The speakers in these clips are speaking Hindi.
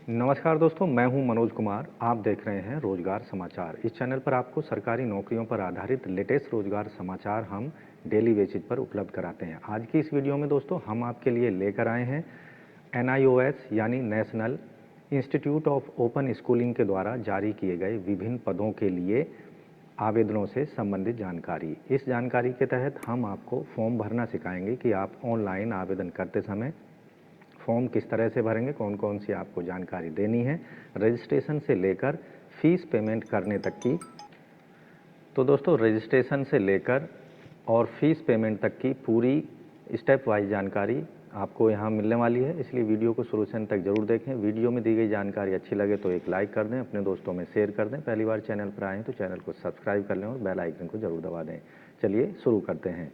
नमस्कार दोस्तों, मैं हूं मनोज कुमार। आप देख रहे हैं रोजगार समाचार। इस चैनल पर आपको सरकारी नौकरियों पर आधारित लेटेस्ट रोजगार समाचार हम डेली बेसिस पर उपलब्ध कराते हैं। आज की इस वीडियो में दोस्तों हम आपके लिए लेकर आए हैं NIOS यानी national institute of open schooling के द्वारा जारी किए गए विभिन्न पदों के लिए आवेदनों से संबंधित जानकारी। इस जानकारी के तहत हम आपको फॉर्म भरना सिखाएंगे कि आप ऑनलाइन आवेदन करते समय फॉर्म किस तरह से भरेंगे, कौन कौन सी आपको जानकारी देनी है, रजिस्ट्रेशन से लेकर फीस पेमेंट करने तक की। तो दोस्तों रजिस्ट्रेशन से लेकर और फीस पेमेंट तक की पूरी स्टेप वाइज जानकारी आपको यहाँ मिलने वाली है, इसलिए वीडियो को शुरू से अंत तक जरूर देखें। वीडियो में दी गई जानकारी अच्छी लगे तो एक लाइक कर दें, अपने दोस्तों में शेयर कर दें। पहली बार चैनल पर आएँ तो चैनल को सब्सक्राइब कर लें और बेल आइकन को जरूर दबा दें। चलिए शुरू करते हैं।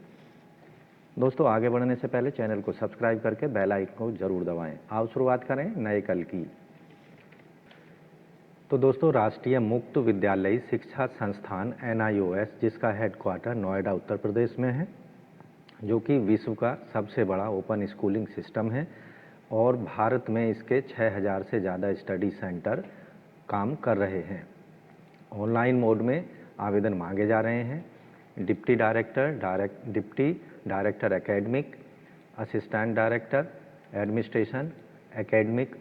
दोस्तों आगे बढ़ने से पहले चैनल को सब्सक्राइब करके बेल आइकन को जरूर दबाएं। आओ शुरुआत करें नए कल की। तो दोस्तों राष्ट्रीय मुक्त विद्यालयी शिक्षा संस्थान NIOS, जिसका हेडक्वार्टर नोएडा उत्तर प्रदेश में है, जो कि विश्व का सबसे बड़ा ओपन स्कूलिंग सिस्टम है और भारत में इसके 6000 से ज़्यादा स्टडी सेंटर काम कर रहे हैं। ऑनलाइन मोड में आवेदन मांगे जा रहे हैं। Deputy director academic, assistant director administration, academic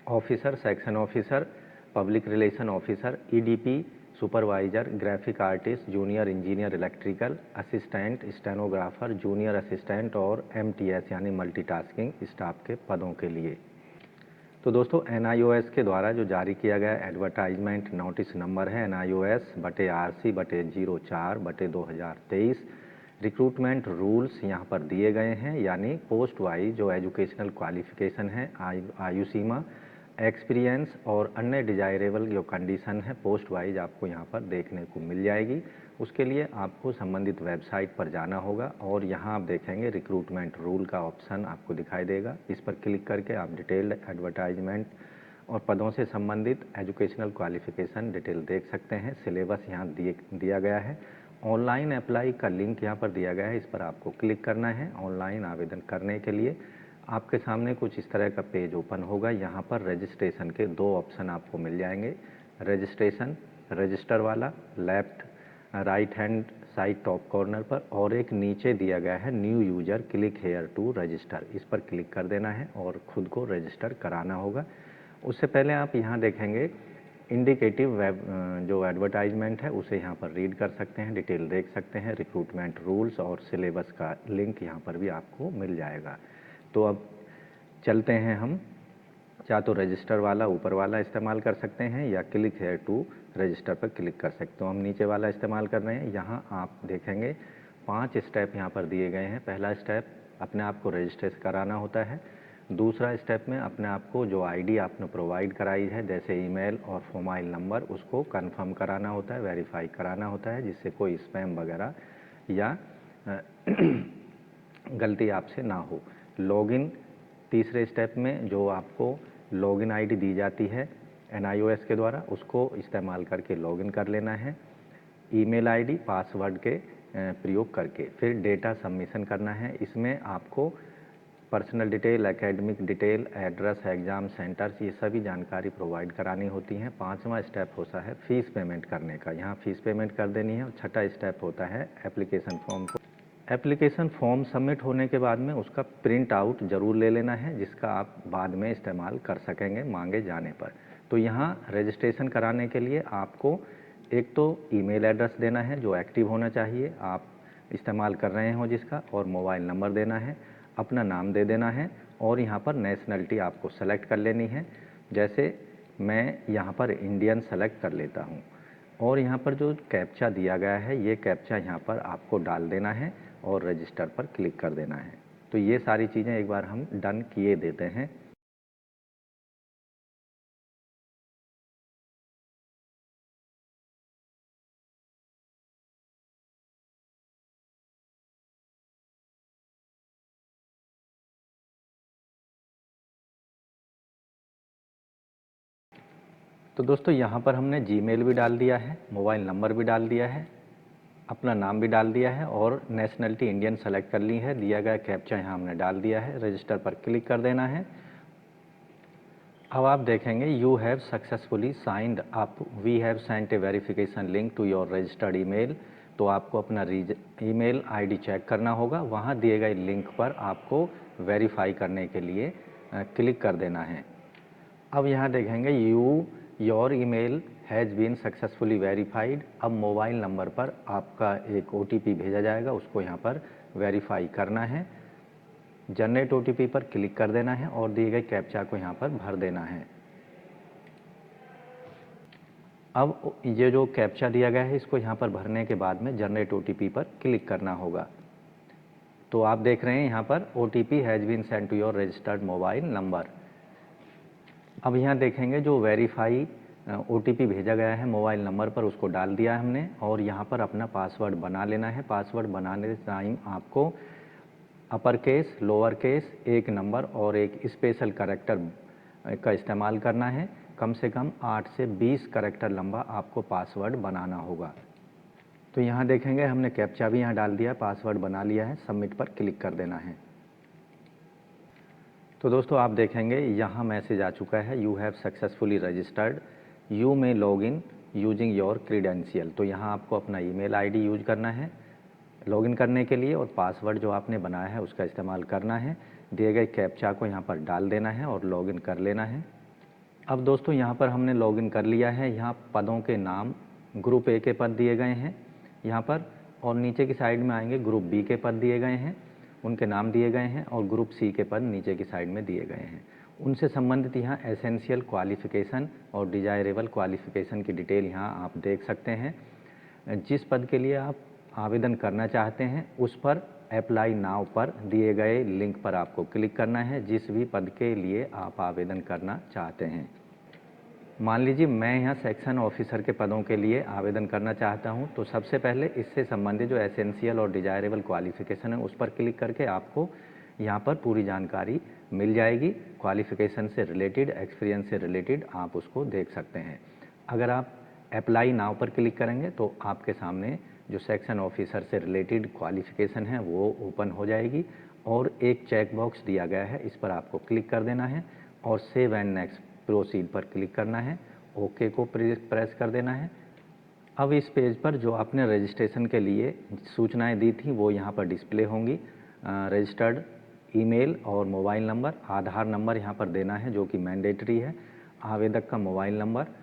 officer, section officer, public relation officer, EDP supervisor, graphic artist, junior engineer electrical, assistant stenographer, junior assistant और MTS यानी मल्टीटास्किंग स्टाफ के पदों के लिए। तो दोस्तों NIOS के द्वारा जो जारी किया गया एडवर्टाइजमेंट नोटिस नंबर है NIOS/RC/04/2023। रिक्रूटमेंट रूल्स यहाँ पर दिए गए हैं, यानी पोस्ट वाइज जो एजुकेशनल क्वालिफिकेशन है, आयु सीमा, एक्सपीरियंस और अन्य डिजायरेबल जो कंडीशन है पोस्ट वाइज आपको यहाँ पर देखने को मिल जाएगी। उसके लिए आपको संबंधित वेबसाइट पर जाना होगा और यहाँ आप देखेंगे रिक्रूटमेंट रूल का ऑप्शन आपको दिखाई देगा। इस पर क्लिक करके आप डिटेल्ड एडवर्टाइजमेंट और पदों से संबंधित एजुकेशनल क्वालिफिकेशन डिटेल देख सकते हैं। सिलेबस यहाँ दिया गया है। ऑनलाइन अप्लाई का लिंक यहाँ पर दिया गया है, इस पर आपको क्लिक करना है। ऑनलाइन आवेदन करने के लिए आपके सामने कुछ इस तरह का पेज ओपन होगा। यहाँ पर रजिस्ट्रेशन के 2 ऑप्शन आपको मिल जाएंगे। रजिस्ट्रेशन रजिस्टर वाला left right hand side top corner पर, और एक नीचे दिया गया है new user click here to register. इस पर क्लिक कर देना है और खुद को रजिस्टर कराना होगा। उससे पहले आप यहाँ देखेंगे इंडिकेटिव वेब जो एडवर्टाइजमेंट है उसे यहाँ पर रीड कर सकते हैं, डिटेल देख सकते हैं। रिक्रूटमेंट रूल्स और सिलेबस का लिंक यहाँ पर भी आपको मिल जाएगा। तो अब चलते हैं हम, या तो रजिस्टर वाला ऊपर वाला इस्तेमाल कर सकते हैं या क्लिक हेयर टू रजिस्टर पर क्लिक कर सकते हो। हम नीचे वाला इस्तेमाल कर रहे हैं। यहाँ आप देखेंगे 5 स्टेप यहाँ पर दिए गए हैं। पहला स्टेप अपने आप को रजिस्ट्रेशन कराना होता है। दूसरा स्टेप में अपने आप को जो ID आपने प्रोवाइड कराई है, जैसे ईमेल और मोबाइल नंबर, उसको कंफर्म कराना होता है, वेरीफाई कराना होता है, जिससे कोई स्पैम वगैरह या गलती आपसे ना हो। लॉगिन तीसरे स्टेप में जो आपको लॉगिन ID दी जाती है NIOS के द्वारा, उसको इस्तेमाल करके लॉगिन कर लेना है ईमेल ID पासवर्ड के प्रयोग करके। फिर डेटा सबमिशन करना है। इसमें आपको personal detail, academic detail, address, exam centres, ये सभी जानकारी प्रोवाइड करानी होती हैं। 5वां स्टेप होता है फ़ीस पेमेंट करने का। यहाँ फ़ीस पेमेंट कर देनी है। और 6ठा स्टेप होता है एप्लीकेशन फॉर्म को। एप्लीकेशन फॉर्म सबमिट होने के बाद में उसका प्रिंट आउट ज़रूर ले लेना है, जिसका आप बाद में इस्तेमाल कर सकेंगे मांगे जाने पर। तो यहाँ रजिस्ट्रेशन कराने के लिए आपको एक तो ईमेल एड्रेस देना है जो एक्टिव होना चाहिए, आप इस्तेमाल कर रहे हो जिसका, और मोबाइल नंबर देना है, अपना नाम दे देना है, और यहाँ पर नेशनलिटी आपको सेलेक्ट कर लेनी है। जैसे मैं यहाँ पर इंडियन सेलेक्ट कर लेता हूँ, और यहाँ पर जो कैप्चा दिया गया है ये कैप्चा यहाँ पर आपको डाल देना है और रजिस्टर पर क्लिक कर देना है। तो ये सारी चीज़ें एक बार हम डन किए देते हैं। तो दोस्तों यहाँ पर हमने जीमेल भी डाल दिया है, मोबाइल नंबर भी डाल दिया है, अपना नाम भी डाल दिया है और नेशनलिटी इंडियन सेलेक्ट कर ली है। दिया गया कैप्चा यहाँ हमने डाल दिया है। रजिस्टर पर क्लिक कर देना है अब आप देखेंगे you have successfully signed up, we have sent a verification link to your registered email. तो आपको अपना ईमेल आईडी चेक करना होगा, वहाँ दिए गए लिंक पर आपको वेरीफाई करने के लिए क्लिक कर देना है। अब यहाँ देखेंगे your email has been successfully verified. अब मोबाइल नंबर पर आपका एक OTP भेजा जाएगा, उसको यहाँ पर वेरीफाई करना है। जनरेट OTP पर क्लिक कर देना है और दिए गए कैप्चा को यहाँ पर भर देना है। अब ये जो कैप्चा दिया गया है इसको यहाँ पर भरने के बाद में जनरेट OTP पर क्लिक करना होगा। तो आप देख रहे हैं यहाँ पर OTP has been sent to your registered mobile number. अब यहाँ देखेंगे जो वेरीफाई OTP भेजा गया है मोबाइल नंबर पर, उसको डाल दिया है हमने और यहाँ पर अपना पासवर्ड बना लेना है। पासवर्ड बनाने टाइम आपको अपर केस, लोअर केस, एक नंबर और एक स्पेशल कैरेक्टर का इस्तेमाल करना है। कम से कम 8 से 20 कैरेक्टर लंबा आपको पासवर्ड बनाना होगा। तो यहाँ देखेंगे हमने कैप्चा भी यहाँ डाल दिया, पासवर्ड बना लिया है, सबमिट पर क्लिक कर देना है। तो दोस्तों आप देखेंगे यहाँ मैसेज आ चुका है, you have successfully registered, you may log in using your credential. तो यहाँ आपको अपना ईमेल आईडी यूज करना है लॉगिन करने के लिए और पासवर्ड जो आपने बनाया है उसका इस्तेमाल करना है। दिए गए कैप्चा को यहाँ पर डाल देना है और लॉगिन कर लेना है। अब दोस्तों यहाँ पर हमने लॉगिन कर लिया है। यहाँ पदों के नाम ग्रुप ए के पद दिए गए हैं यहाँ पर, और नीचे की साइड में आएंगे ग्रुप बी के पद दिए गए हैं, उनके नाम दिए गए हैं, और ग्रुप सी के पद नीचे की साइड में दिए गए हैं। उनसे संबंधित यहाँ एसेंशियल क्वालिफ़िकेशन और डिजायरेबल क्वालिफ़िकेशन की डिटेल यहाँ आप देख सकते हैं। जिस पद के लिए आप आवेदन करना चाहते हैं उस पर अप्लाई नाउ पर दिए गए लिंक पर आपको क्लिक करना है, जिस भी पद के लिए आप आवेदन करना चाहते हैं। मान लीजिए मैं यहाँ सेक्शन ऑफिसर के पदों के लिए आवेदन करना चाहता हूँ, तो सबसे पहले इससे संबंधित जो एसेंशियल और डिजायरेबल क्वालिफ़िकेशन है उस पर क्लिक करके आपको यहाँ पर पूरी जानकारी मिल जाएगी। क्वालिफ़िकेशन से रिलेटेड, एक्सपीरियंस से रिलेटेड आप उसको देख सकते हैं। अगर आप अप्लाई नाउ पर क्लिक करेंगे तो आपके सामने जो सेक्शन ऑफिसर से रिलेटेड क्वालिफ़िकेशन है वो ओपन हो जाएगी और एक चेक बॉक्स दिया गया है, इस पर आपको क्लिक कर देना है और सेव एंड नेक्स्ट प्रोसीड पर क्लिक करना है, ओके को प्रेस कर देना है। अब इस पेज पर जो आपने रजिस्ट्रेशन के लिए सूचनाएं दी थी वो यहाँ पर डिस्प्ले होंगी। रजिस्टर्ड ईमेल और मोबाइल नंबर, आधार नंबर यहाँ पर देना है जो कि मैंडेटरी है, आवेदक का मोबाइल नंबर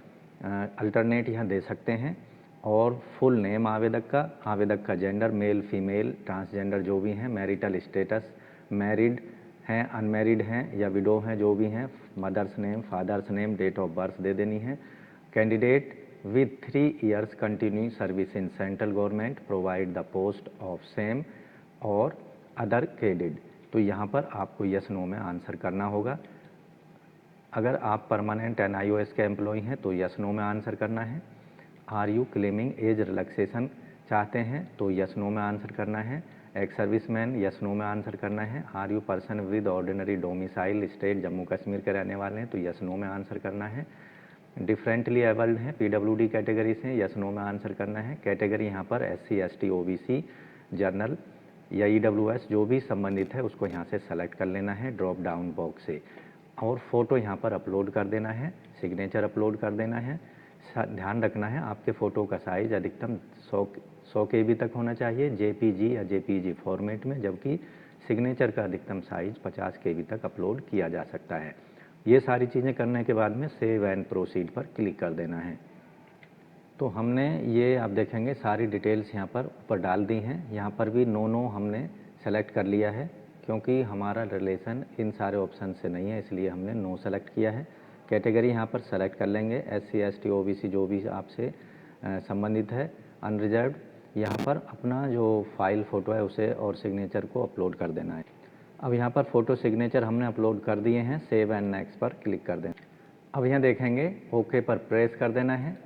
अल्टरनेट यहाँ दे सकते हैं, और फुल नेम आवेदक का जेंडर मेल फीमेल ट्रांसजेंडर जो भी हैं, मैरिटल स्टेटस मैरिड हैं अनमैरिड हैं या विडो हैं जो भी हैं, mother's name father's name, date of birth दे देनी है। Candidate with 3 years continue service in central government provide the post of same और अदर क्रेडिट। तो यहाँ पर आपको यस नो में आंसर करना होगा। अगर आप परमानेंट NIOS के एम्प्लॉय हैं तो यस नो में आंसर करना है। Are you claiming age relaxation चाहते हैं तो यस नो में आंसर करना है। एक्स सर्विसमैन, यस नो में आंसर करना है। Are you person with ordinary domicile state Jammu Kashmir के रहने वाले हैं तो यस नो में आंसर करना है। डिफरेंटली एबल्ड हैं, PWD कैटेगरी से, यस नो में आंसर करना है। कैटेगरी यहाँ पर SC ST OBC जनरल या EWS जो भी संबंधित है उसको यहाँ से सेलेक्ट कर लेना है ड्रॉप डाउन बॉक्स से, और फ़ोटो यहाँ पर अपलोड कर देना है, सिग्नेचर अपलोड कर देना है। ध्यान रखना है आपके फ़ोटो का साइज़ अधिकतम 100 KB तक होना चाहिए JPG या JPG फॉर्मेट में, जबकि सिग्नेचर का अधिकतम साइज़ 50 KB तक अपलोड किया जा सकता है। ये सारी चीज़ें करने के बाद में सेव एंड प्रोसीड पर क्लिक कर देना है। तो हमने ये आप देखेंगे सारी डिटेल्स यहाँ पर ऊपर डाल दी हैं। यहाँ पर भी नो हमने सेलेक्ट कर लिया है क्योंकि हमारा रिलेशन इन सारे ऑप्शन से नहीं है, इसलिए हमने नो सेलेक्ट किया है। कैटेगरी यहाँ पर सेलेक्ट कर लेंगे, SC ST OBC जो भी आपसे संबंधित है। अनरिजर्व्ड यहाँ पर अपना जो फाइल फ़ोटो है उसे और सिग्नेचर को अपलोड कर देना है। अब यहाँ पर फ़ोटो सिग्नेचर हमने अपलोड कर दिए हैं, सेव एंड नेक्स्ट पर क्लिक कर दें। अब यहाँ देखेंगे ओके पर प्रेस कर देना है।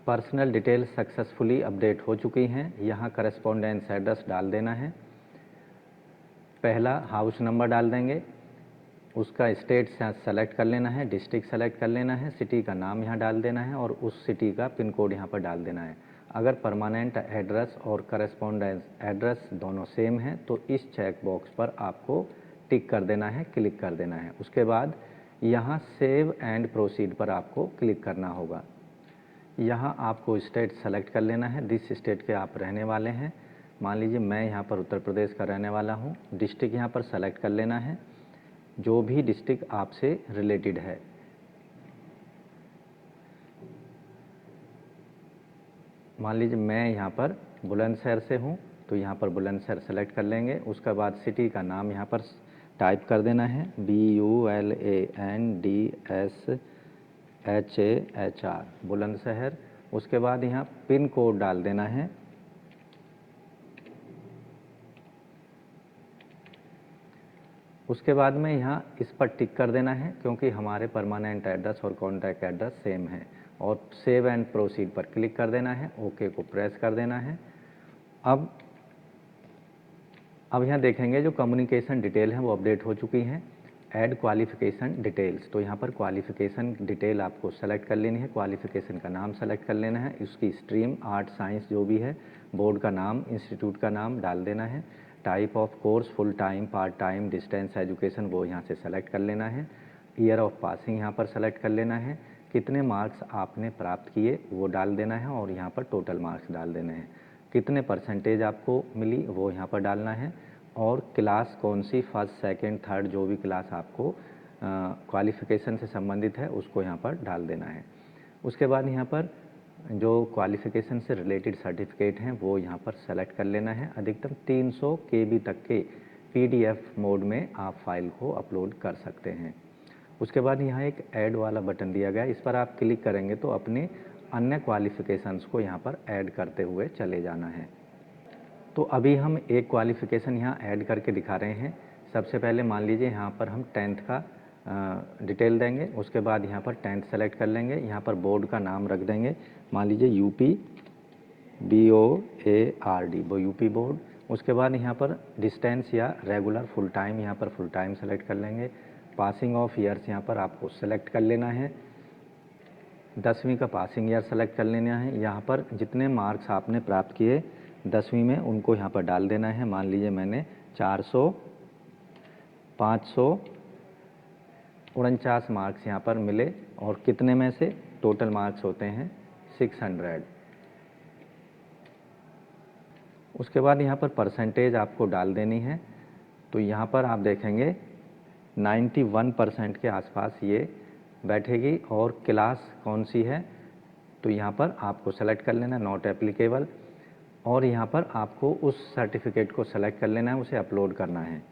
पर्सनल डिटेल सक्सेसफुली अपडेट हो चुकी हैं। यहाँ करस्पॉन्डेंस एड्रेस डाल देना है। पहला हाउस नंबर डाल देंगे, उसका स्टेट सेलेक्ट कर लेना है, डिस्ट्रिक्ट सेलेक्ट कर लेना है, सिटी का नाम यहाँ डाल देना है और उस सिटी का पिन कोड यहाँ पर डाल देना है। अगर परमानेंट एड्रेस और करस्पॉन्डेंस एड्रेस दोनों सेम हैं तो इस चेक बॉक्स पर आपको टिक कर देना है, क्लिक कर देना है। उसके बाद यहाँ सेव एंड प्रोसीड पर आपको क्लिक करना होगा। यहाँ आपको स्टेट सेलेक्ट कर लेना है, जिस स्टेट के आप रहने वाले हैं। मान लीजिए मैं यहाँ पर उत्तर प्रदेश का रहने वाला हूँ। डिस्ट्रिक्ट यहाँ पर सेलेक्ट कर लेना है, जो भी डिस्ट्रिक्ट आपसे रिलेटेड है। मान लीजिए मैं यहाँ पर बुलंदशहर से हूँ, तो यहाँ पर बुलंदशहर सेलेक्ट कर लेंगे। उसके बाद सिटी का नाम यहाँ पर टाइप कर देना है, BULANDSHHR, बुलंदशहर। उसके बाद यहाँ पिन कोड डाल देना है। उसके बाद में यहाँ इस पर टिक कर देना है, क्योंकि हमारे परमानेंट एड्रेस और कॉन्टैक्ट एड्रेस सेम है। और सेव एंड प्रोसीड पर क्लिक कर देना है, ओके को प्रेस कर देना है। अब यहाँ देखेंगे जो कम्युनिकेशन डिटेल है वो अपडेट हो चुकी हैं। ऐड क्वालिफिकेशन डिटेल्स, तो यहाँ पर क्वालिफिकेशन डिटेल आपको सेलेक्ट कर लेनी है। क्वालिफिकेशन का नाम सेलेक्ट कर लेना है, उसकी स्ट्रीम आर्ट साइंस जो भी है, बोर्ड का नाम, इंस्टीट्यूट का नाम डाल देना है। Type of course, full time, part time, distance education, वो यहाँ से सेलेक्ट कर लेना है। ईयर ऑफ पासिंग यहाँ पर सेलेक्ट कर लेना है। कितने मार्क्स आपने प्राप्त किए वो डाल देना है, और यहाँ पर टोटल मार्क्स डाल देने हैं। कितने परसेंटेज आपको मिली वो यहाँ पर डालना है, और क्लास कौन सी, फर्स्ट, सेकंड, थर्ड, जो भी क्लास आपको क्वालिफ़िकेशन से संबंधित है उसको यहाँ पर डाल देना है। उसके बाद यहाँ पर जो क्वालिफ़िकेशन से रिलेटेड सर्टिफिकेट हैं वो यहाँ पर सेलेक्ट कर लेना है। अधिकतम 300 KB तक के PDF मोड में आप फाइल को अपलोड कर सकते हैं। उसके बाद यहाँ एक ऐड वाला बटन दिया गया है, इस पर आप क्लिक करेंगे तो अपने अन्य क्वालिफ़िकेशंस को यहाँ पर ऐड करते हुए चले जाना है। तो अभी हम एक क्वालिफ़िकेशन यहाँ ऐड करके दिखा रहे हैं। सबसे पहले मान लीजिए यहाँ पर हम 10th का डिटेल देंगे। उसके बाद यहाँ पर 10th सेलेक्ट कर लेंगे। यहाँ पर बोर्ड का नाम रख देंगे, मान लीजिए UP BOARD, वो UP बोर्ड। उसके बाद यहाँ पर डिस्टेंस या रेगुलर, फुल टाइम, यहाँ पर फुल टाइम सेलेक्ट कर लेंगे। पासिंग ऑफ ईयर्स यहाँ पर आपको सेलेक्ट कर लेना है। 10वीं का पासिंग ईयर सेलेक्ट कर लेना है। यहाँ पर जितने मार्क्स आपने प्राप्त किए 10वीं में उनको यहाँ पर डाल देना है। मान लीजिए मैंने 549 मार्क्स यहाँ पर मिले, और कितने में से टोटल मार्क्स होते हैं 600। उसके बाद यहाँ पर परसेंटेज आपको डाल देनी है। तो यहाँ पर आप देखेंगे 91% के आसपास ये बैठेगी। और क्लास कौन सी है तो यहाँ पर आपको सेलेक्ट कर लेना, नॉट एप्लीकेबल। और यहाँ पर आपको उस सर्टिफिकेट को सेलेक्ट कर लेना है, उसे अपलोड करना है।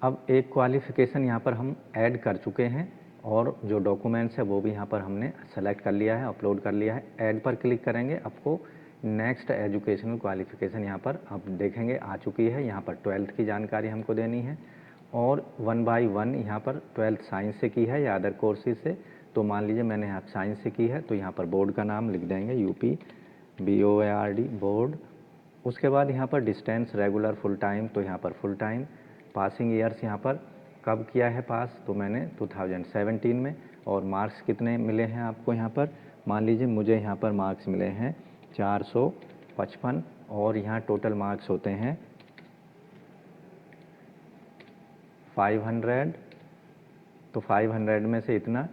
अब एक क्वालिफ़िकेशन यहाँ पर हम ऐड कर चुके हैं, और जो डॉक्यूमेंट्स है वो भी यहाँ पर हमने सेलेक्ट कर लिया है, अपलोड कर लिया है। ऐड पर क्लिक करेंगे, आपको नेक्स्ट एजुकेशनल क्वालिफ़िकेशन यहाँ पर आप देखेंगे आ चुकी है। यहाँ पर 12th की जानकारी हमको देनी है, और 1 by 1 यहाँ पर 12th साइंस से की है या अदर कोर्सेज से। तो मान लीजिए मैंने यहाँ साइंस से की है, तो यहाँ पर बोर्ड का नाम लिख देंगे, UP BOARD बोर्ड। उसके बाद यहाँ पर डिस्टेंस, रेगुलर, फुल टाइम, तो यहाँ पर फुल टाइम। पासिंग ईयर्स यहाँ पर कब किया है पास, तो मैंने 2017 में। और मार्क्स कितने मिले हैं आपको यहाँ पर, मान लीजिए मुझे यहाँ पर मार्क्स मिले हैं 455, और यहाँ टोटल मार्क्स होते हैं 500। तो 500 में से इतना,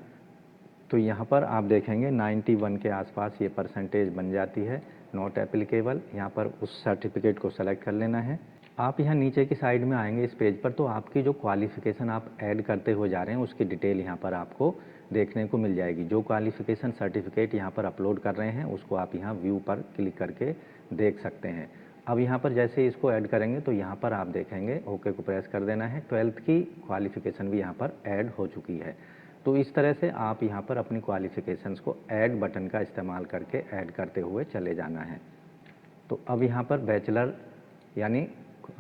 तो यहाँ पर आप देखेंगे 91 के आसपास ये परसेंटेज बन जाती है, नॉट एप्लीकेबल। यहाँ पर उस सर्टिफिकेट को सेलेक्ट कर लेना है। आप यहाँ नीचे की साइड में आएंगे इस पेज पर, तो आपकी जो क्वालिफ़िकेशन आप ऐड करते हुए जा रहे हैं उसकी डिटेल यहाँ पर आपको देखने को मिल जाएगी। जो क्वालिफ़िकेशन सर्टिफिकेट यहाँ पर अपलोड कर रहे हैं उसको आप यहाँ व्यू पर क्लिक करके देख सकते हैं। अब यहाँ पर जैसे इसको ऐड करेंगे तो यहाँ पर आप देखेंगे ओके को प्रेस कर देना है। 12th की क्वालिफ़िकेशन भी यहाँ पर ऐड हो चुकी है। तो इस तरह से आप यहाँ पर अपनी क्वालिफ़िकेशंस को ऐड बटन का इस्तेमाल करके ऐड करते हुए चले जाना है। तो अब यहाँ पर बैचलर यानी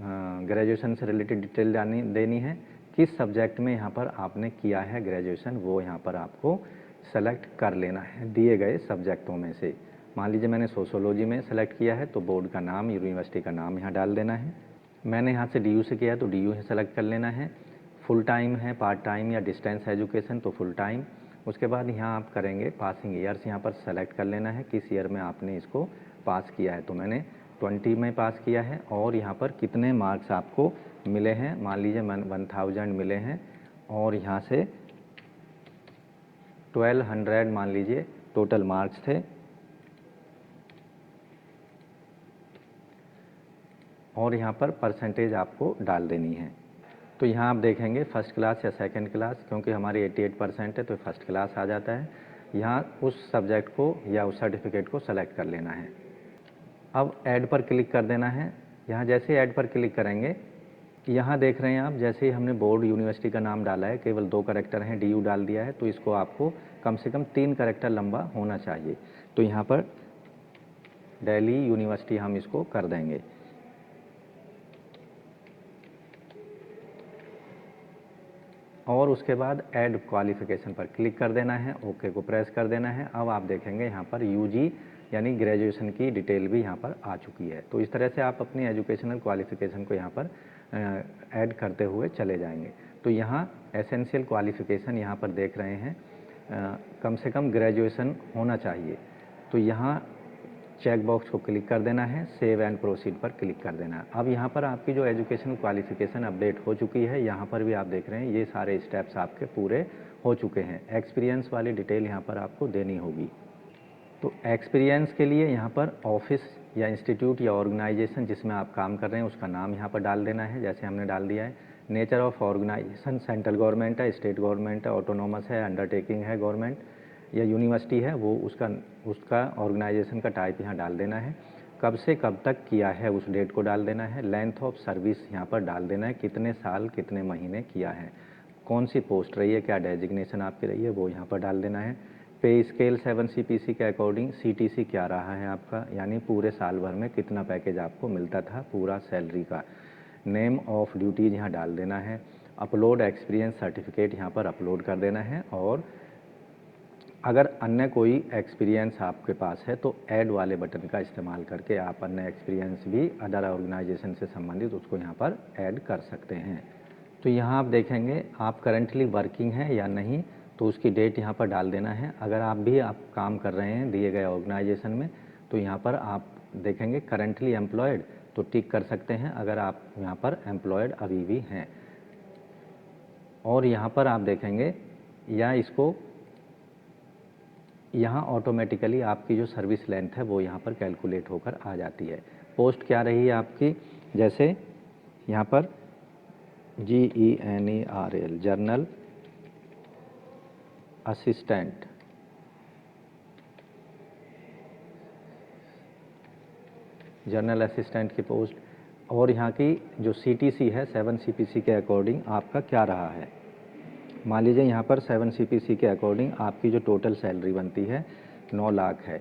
ग्रेजुएशन से रिलेटेड डिटेल देनी है। किस सब्जेक्ट में यहाँ पर आपने किया है ग्रेजुएशन वो यहाँ पर आपको सेलेक्ट कर लेना है दिए गए सब्जेक्टों में से। मान लीजिए मैंने सोशोलॉजी में सेलेक्ट किया है, तो बोर्ड का नाम, यूनिवर्सिटी का नाम यहाँ डाल देना है। मैंने यहाँ से DU से किया है तो DU ही सेलेक्ट कर लेना है। फुल टाइम है, पार्ट टाइम या डिस्टेंस एजुकेशन, तो फुल टाइम। उसके बाद यहाँ आप करेंगे पासिंग ईयर्स, यहाँ पर सेलेक्ट कर लेना है किस ईयर में आपने इसको पास किया है। तो मैंने 20 में पास किया है। और यहाँ पर कितने मार्क्स आपको मिले हैं, मान लीजिए 1000 मिले हैं, और यहाँ से 1200 मान लीजिए टोटल मार्क्स थे, और यहाँ पर परसेंटेज आपको डाल देनी है। तो यहाँ आप देखेंगे फर्स्ट क्लास या सेकंड क्लास, क्योंकि हमारी 88% है तो फर्स्ट क्लास आ जाता है। यहाँ उस सब्जेक्ट को या उस सर्टिफिकेट को सेलेक्ट कर लेना है। अब ऐड पर क्लिक कर देना है। यहाँ जैसे ऐड पर क्लिक करेंगे, यहाँ देख रहे हैं आप, जैसे ही हमने बोर्ड यूनिवर्सिटी का नाम डाला है, केवल 2 कैरेक्टर हैं, DU डाल दिया है, तो इसको आपको कम से कम 3 कैरेक्टर लंबा होना चाहिए। तो यहाँ पर दिल्ली यूनिवर्सिटी हम इसको कर देंगे। और उसके बाद ऐड क्वालिफ़िकेशन पर क्लिक कर देना है, ओके को प्रेस कर देना है। अब आप देखेंगे यहाँ पर UG यानी ग्रेजुएशन की डिटेल भी यहाँ पर आ चुकी है। तो इस तरह से आप अपनी एजुकेशनल क्वालिफ़िकेशन को यहाँ पर ऐड करते हुए चले जाएंगे। तो यहाँ एसेंशियल क्वालिफ़िकेशन यहाँ पर देख रहे हैं, कम से कम ग्रेजुएशन होना चाहिए। तो यहाँ चेक बॉक्स को क्लिक कर देना है, सेव एंड प्रोसीड पर क्लिक कर देना है। अब यहाँ पर आपकी जो एजुकेशन क्वालिफ़िकेशन अपडेट हो चुकी है, यहाँ पर भी आप देख रहे हैं ये सारे स्टेप्स आपके पूरे हो चुके हैं। एक्सपीरियंस वाली डिटेल यहाँ पर आपको देनी होगी। तो एक्सपीरियंस के लिए यहाँ पर ऑफिस या इंस्टीट्यूट या ऑर्गेनाइजेशन जिसमें आप काम कर रहे हैं उसका नाम यहाँ पर डाल देना है, जैसे हमने डाल दिया है। Nature of organisation central government है, स्टेट गवर्नमेंट है, ऑटोनोमस है, अंडरटेकिंग है गवर्नमेंट या यूनिवर्सिटी है, वो उसका ऑर्गेनाइजेशन का टाइप यहाँ डाल देना है। कब से कब तक किया है उस डेट को डाल देना है। लेंथ ऑफ सर्विस यहाँ पर डाल देना है, कितने साल कितने महीने किया है, कौन सी पोस्ट रही है, क्या डेजिग्नेशन आपकी रही है, वो यहाँ पर डाल देना है। पे स्केल 7 CPC के अकॉर्डिंग CTC क्या रहा है आपका, यानी पूरे साल भर में कितना पैकेज आपको मिलता था पूरा सैलरी का। नेम ऑफ ड्यूटीज़ यहाँ डाल देना है। अपलोड एक्सपीरियंस सर्टिफिकेट यहाँ पर अपलोड कर देना है। और अगर अन्य कोई एक्सपीरियंस आपके पास है तो ऐड वाले बटन का इस्तेमाल करके आप अन्य एक्सपीरियंस भी अदर ऑर्गेनाइजेशन से संबंधित उसको यहाँ पर ऐड कर सकते हैं। तो यहाँ आप देखेंगे आप करंटली वर्किंग हैं या नहीं, तो उसकी डेट यहाँ पर डाल देना है। अगर आप काम कर रहे हैं दिए गए ऑर्गेनाइजेशन में, तो यहाँ पर आप देखेंगे करंटली एम्प्लॉयड, तो टिक कर सकते हैं अगर आप यहाँ पर एम्प्लॉयड अभी भी हैं। और यहाँ पर आप देखेंगे या इसको यहाँ ऑटोमेटिकली आपकी जो सर्विस लेंथ है वो यहाँ पर कैलकुलेट होकर आ जाती है। पोस्ट क्या रही है आपकी, जैसे यहाँ पर GENERL journal assistant, journal assistant की पोस्ट। और यहाँ की जो CTC है 7 CPC के अकॉर्डिंग आपका क्या रहा है। मान लीजिए यहाँ पर 7 CPC के अकॉर्डिंग आपकी जो टोटल सैलरी बनती है 9 लाख है।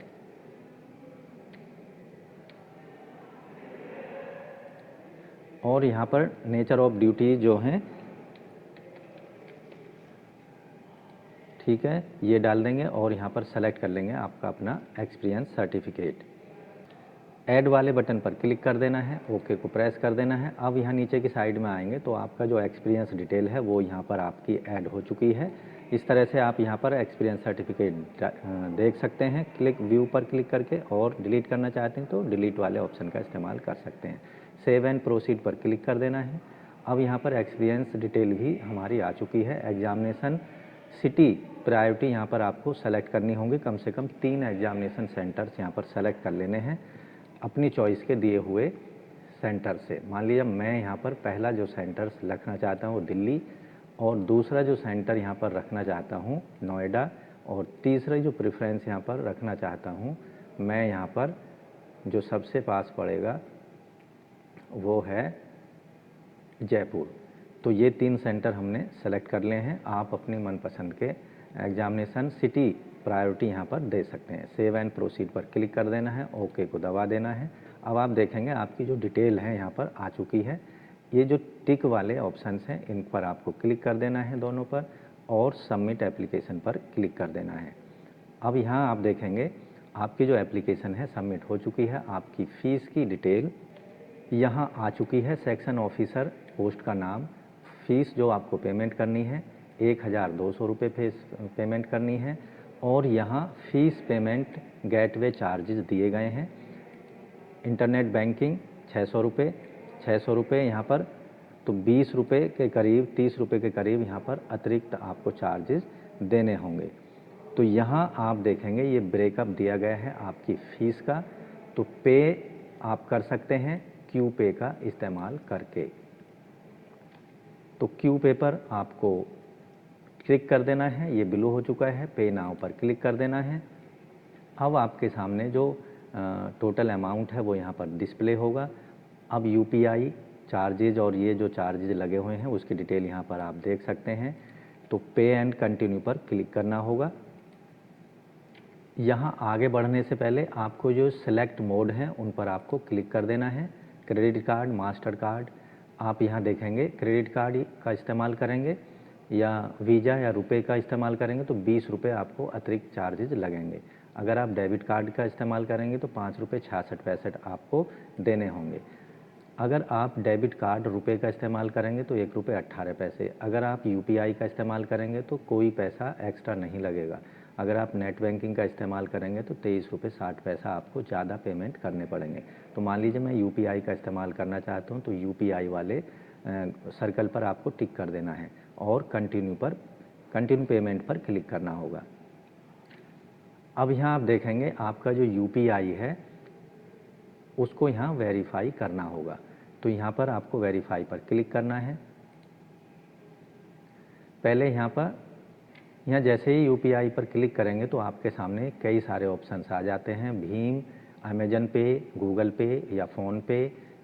और यहाँ पर नेचर ऑफ ड्यूटी जो हैं, ठीक है, ये डाल देंगे और यहाँ पर सेलेक्ट कर लेंगे आपका अपना एक्सपीरियंस सर्टिफिकेट। ऐड वाले बटन पर क्लिक कर देना है, ओके को प्रेस कर देना है। अब यहाँ नीचे की साइड में आएंगे तो आपका जो एक्सपीरियंस डिटेल है वो यहाँ पर आपकी ऐड हो चुकी है। इस तरह से आप यहाँ पर एक्सपीरियंस सर्टिफिकेट देख सकते हैं। क्लिक व्यू पर क्लिक करके, और डिलीट करना चाहते हैं तो डिलीट वाले ऑप्शन का इस्तेमाल कर सकते हैं। सेव एंड प्रोसीड पर क्लिक कर देना है। अब यहाँ पर एक्सपीरियंस डिटेल भी हमारी आ चुकी है। एग्जामिनेशन सिटी प्रायोरिटी यहाँ पर आपको सेलेक्ट करनी होंगी, कम से कम 3 एग्जामिनेशन सेंटर्स यहाँ पर सेलेक्ट कर लेने हैं अपनी चॉइस के दिए हुए सेंटर से। मान लीजिए मैं यहाँ पर पहला जो सेंटर रखना चाहता हूँ दिल्ली, और दूसरा जो सेंटर यहाँ पर रखना चाहता हूँ नोएडा, और तीसरा जो प्रेफरेंस यहाँ पर रखना चाहता हूँ मैं यहाँ पर जो सबसे पास पड़ेगा वो है जयपुर। तो ये 3 सेंटर हमने सेलेक्ट कर लिए हैं। आप अपनी मनपसंद के एग्जामिनेशन सिटी प्रायोरिटी यहाँ पर दे सकते हैं। सेव एंड प्रोसीड पर क्लिक कर देना है, ओके को दबा देना है। अब आप देखेंगे आपकी जो डिटेल है यहाँ पर आ चुकी है। ये जो टिक वाले ऑप्शंस हैं इन पर आपको क्लिक कर देना है दोनों पर, और सबमिट एप्लीकेशन पर क्लिक कर देना है। अब यहाँ आप देखेंगे आपकी जो एप्लीकेशन है सबमिट हो चुकी है। आपकी फ़ीस की डिटेल यहाँ आ चुकी है। सेक्शन ऑफिसर पोस्ट का नाम, फ़ीस जो आपको पेमेंट करनी है 1200 रुपये फीस पेमेंट करनी है। और यहाँ फ़ीस पेमेंट गेटवे चार्जेस दिए गए हैं। इंटरनेट बैंकिंग 600 रुपये, 600 रुपये यहाँ पर, तो 20 रुपये के करीब 30 रुपये के करीब यहाँ पर अतिरिक्त आपको चार्जेस देने होंगे। तो यहाँ आप देखेंगे ये ब्रेकअप दिया गया है आपकी फ़ीस का। तो पे आप कर सकते हैं क्यू पे का इस्तेमाल करके। तो क्यू पे पर आपको क्लिक कर देना है, ये ब्लू हो चुका है, पे नाउ पर क्लिक कर देना है। अब आपके सामने जो टोटल अमाउंट है वो यहाँ पर डिस्प्ले होगा। अब यूपीआई चार्जेज और ये जो चार्जेज लगे हुए हैं उसकी डिटेल यहाँ पर आप देख सकते हैं। तो पे एंड कंटिन्यू पर क्लिक करना होगा। यहाँ आगे बढ़ने से पहले आपको जो सेलेक्ट मोड हैं उन पर आपको क्लिक कर देना है। क्रेडिट कार्ड, मास्टर कार्ड, आप यहाँ देखेंगे क्रेडिट कार्ड का इस्तेमाल करेंगे या वीज़ा या रुपए का इस्तेमाल करेंगे तो 20 रुपये आपको अतिरिक्त चार्जेज लगेंगे। अगर आप डेबिट कार्ड का इस्तेमाल करेंगे तो 5 रुपये 66 पैसे आपको देने होंगे। अगर आप डेबिट कार्ड रुपए का इस्तेमाल करेंगे तो 1 रुपये 18 पैसे। अगर आप यूपीआई का इस्तेमाल करेंगे तो कोई पैसा एक्स्ट्रा नहीं लगेगा। अगर आप नेट बैंकिंग का इस्तेमाल करेंगे तो 23 रुपये 60 पैसा आपको ज़्यादा पेमेंट करने पड़ेंगे। तो मान लीजिए मैं यूपीआई का इस्तेमाल करना चाहता हूँ तो यूपीआई वाले सर्कल पर आपको टिक कर देना है और कंटिन्यू पेमेंट पर क्लिक करना होगा। अब यहाँ आप देखेंगे आपका जो यूपीआई है उसको यहाँ वेरीफाई करना होगा। तो यहाँ पर आपको वेरीफाई पर क्लिक करना है। पहले यहाँ जैसे ही यूपीआई पर क्लिक करेंगे तो आपके सामने कई सारे ऑप्शंस आ जाते हैं। भीम, अमेजन पे, गूगल पे या फ़ोन पे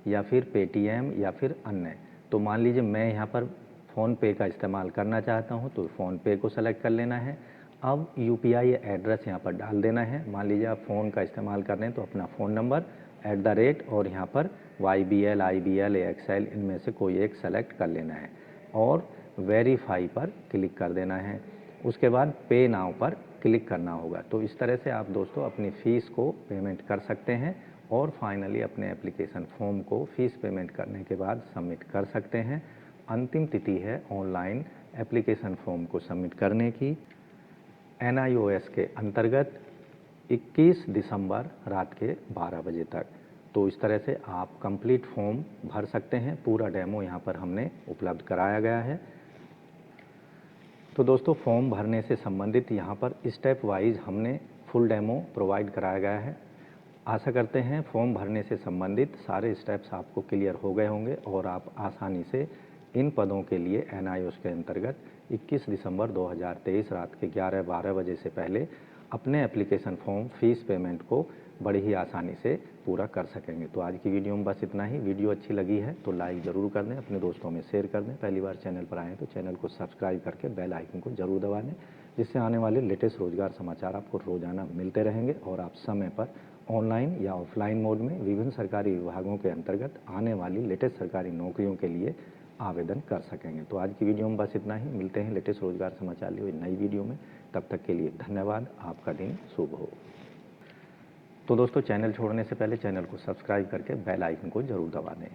या फिर पेटीएम या फिर अन्य। तो मान लीजिए मैं यहाँ पर फ़ोन पे का इस्तेमाल करना चाहता हूँ तो फ़ोन पे को सेलेक्ट कर लेना है। अब यूपीआई एड्रेस यहाँ पर डाल देना है। मान लीजिए आप फ़ोन का इस्तेमाल कर रहे हैं तो अपना फ़ोन नंबर @ और यहाँ पर YBL, IBL, AXL इनमें से कोई एक सेलेक्ट कर लेना है और वेरीफाई पर क्लिक कर देना है। उसके बाद पे नाउ पर क्लिक करना होगा। तो इस तरह से आप दोस्तों अपनी फ़ीस को पेमेंट कर सकते हैं और फाइनली अपने एप्लीकेशन फॉर्म को फ़ीस पेमेंट करने के बाद सबमिट कर सकते हैं। अंतिम तिथि है ऑनलाइन एप्लीकेशन फॉर्म को सबमिट करने की NIOS के अंतर्गत 21 दिसंबर रात के 12 बजे तक। तो इस तरह से आप कंप्लीट फॉर्म भर सकते हैं। पूरा डेमो यहाँ पर हमने उपलब्ध कराया गया है। तो दोस्तों फॉर्म भरने से संबंधित यहाँ पर स्टेप वाइज हमने फुल डेमो प्रोवाइड कराया गया है। आशा करते हैं फॉर्म भरने से संबंधित सारे स्टेप्स आपको क्लियर हो गए होंगे और आप आसानी से इन पदों के लिए NIOS के अंतर्गत 21 दिसंबर 2023 रात के 11-12 बजे से पहले अपने एप्लीकेशन फॉर्म फ़ीस पेमेंट को बड़ी ही आसानी से पूरा कर सकेंगे। तो आज की वीडियो में बस इतना ही। वीडियो अच्छी लगी है तो लाइक ज़रूर कर दें, अपने दोस्तों में शेयर कर दें। पहली बार चैनल पर आएँ तो चैनल को सब्सक्राइब करके बेल आइकन को ज़रूर दबा दें, जिससे आने वाले लेटेस्ट रोजगार समाचार आपको रोज़ाना मिलते रहेंगे और आप समय पर ऑनलाइन या ऑफलाइन मोड में विभिन्न सरकारी विभागों के अंतर्गत आने वाली लेटेस्ट सरकारी नौकरियों के लिए आवेदन कर सकेंगे। तो आज की वीडियो में बस इतना ही। मिलते हैं लेटेस्ट रोजगार समाचार लिए नई वीडियो में। तब तक के लिए धन्यवाद। आपका दिन शुभ हो। तो दोस्तों चैनल छोड़ने से पहले चैनल को सब्सक्राइब करके बेल आइकन को ज़रूर दबा दें।